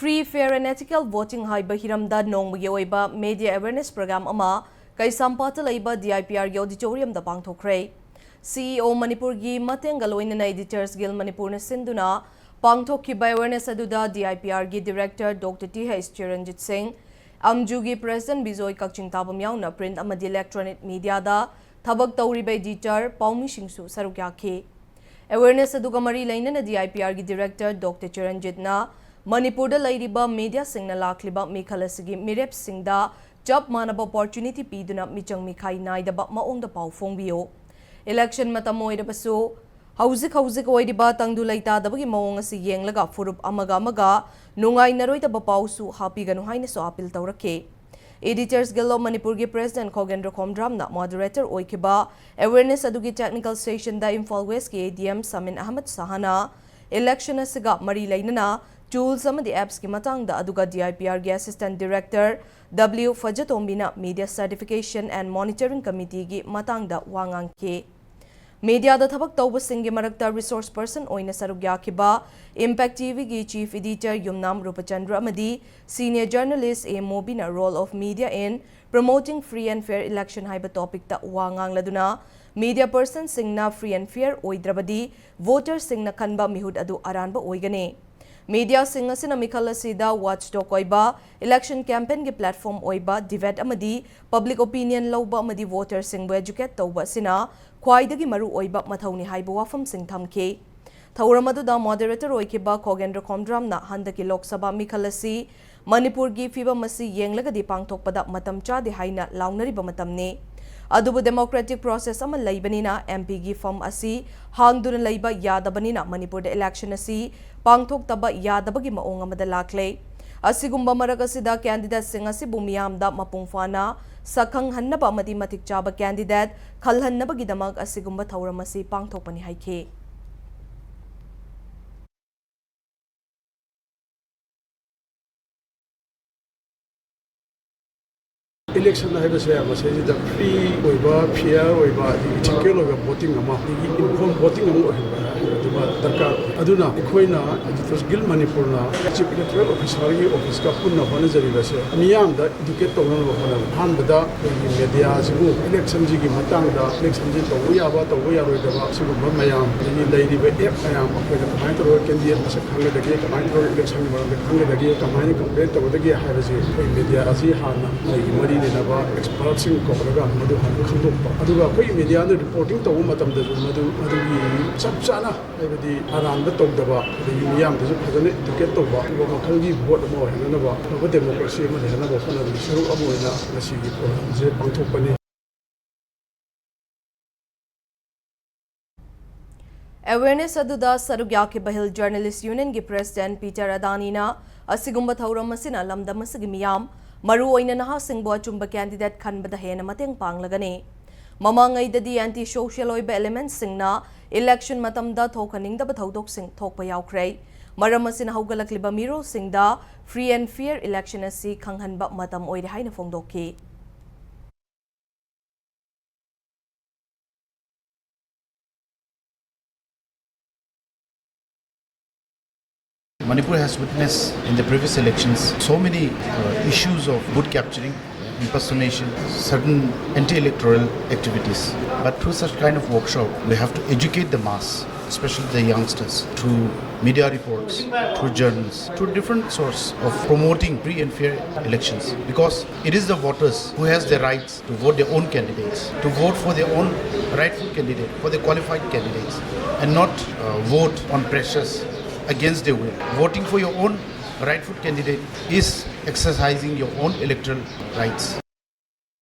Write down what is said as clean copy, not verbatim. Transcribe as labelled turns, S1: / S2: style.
S1: Free, fair and ethical voting haiba hiramda nongmagi oiba media awareness program ama Kaisampata laiba DIPR gi auditorium da pangthokre. CEO Manipur gi matenga loinana Editors Guild Manipur na sinduna pangthokkiba awareness aduda DIPR gi director Dr. T.H. Chiranjit Singh Amju gi President Bijoy Kakchingtabam yauna print amadi electronic media da thabak tawriba editor Paumi Singsu saruk yakhi. Awareness aduga mari lainana DIPR gi director Dr. Chiranjit na Manipur da lairiba media singna lakliba mikhalasigi mirep singda job manaba opportunity piduna michang mikhai naidaba maongda pau phongbiyo. Election matam oirabasu hauzik oiriba tangdu laita dabagi maong asi yenglaga furup amaga nungai naroidaba pausu hapiganu hainaso appeal tawrake. Editors Guild of Manipur gi President Khogendra Khomdramna moderator oikiba awareness adugi technical session da Imphal West ki ADM Samin Ahmed Sahana election asiga mari lainana tools amadi apps ki matangda aduga DIPR gi Assistant Director W. Fajatombina Media Certification and Monitoring Committee gi matangda wangang ke. Media da thabak tawba singi marakta resource person oina sarugya kiba Impact TV gi Chief Editor Yumnam Rupachandra amadi Senior Journalist A. Mobina role of media in promoting free and fair election haiba topic ta wangang laduna media person singna free and fair oidrabadi voter singna kanba mihud adu aranba oigane. Media singa sina mikhala sida watchdog oiba election campaign gi platform oiba debate amadi public opinion lawba amadi voter singbu educate tawba sina khwaidagi maru oiba mathauni haiba wafam sing thamke. Thauramadu da moderator oikiba Khogendra Khomdramna handaki Lok Sabha mikhalasi Manipur gi fiba masi yenglagadi pangthokpada matam chade haina launariba matamne. Adubu democratic process ama laibanina MP gi form asi hangduna laiba yadabanina Manipur da election asi pangthok taba yadabagi maong amada lakle. Asigumba maragasida candidate sing asi bumiyamda mapungfana sakhang hannaba amadi matik chaba candidate khalhannabagi damag asigumba thauramasi pangthokpani haike.
S2: Election hai base ama se da free oiba fair oiba ethical oiba voting ama informed voting ama oiba darkar aduna ekhoina Editors Guild Manipur na chief electoral officer gi office ka punna honajari base miyam da educate tawna ba hona han bada media sibu election ji gi matang da election ji tawiya ba roi da ba sibu mayam ni lairi ba app mayam ko da kamai to candidate asa khanga da ge kamai to election ba khanga da ge kamai ni campaign to da ge ha base media asi hana mari experts in Kobraga, Madu Handupa. Aduga, media reporting to Umatam the Madu Sapsana, the Aran the Togdaba, the Yam, the President to get over, Makangi, what more, and another democracy, and another one of the Shuru Abuena, the Sigi, Pantopani.
S1: Awareness aduda Sarugyaki Bahil Journalist Union gi President Peter Adanina, Asigumba Thauramasina, Lamdamasigi Miyam, Maru oina naha singbo achumba candidate khanbada hena mateng panglagane. Mamangai dadi anti-social oiba elements singna election matamda thokaningdaba thaudok sing thokpa yaukhrei. Maram asina haugalakliba miro singda free and fair election asi khanghanba matam oire haina phongdokki.
S3: Manipur has witnessed in the previous elections so many issues of vote capturing, impersonation, certain anti-electoral activities. But through such kind of workshop, we have to educate the mass, especially the youngsters, through media reports, through journals, through different sources of promoting free and fair elections. Because it is the voters who has the rights to vote their own candidates, to vote for their own rightful candidate, for the qualified candidates, and not vote on pressures against their will. Voting for your own rightful candidate is exercising your own electoral rights.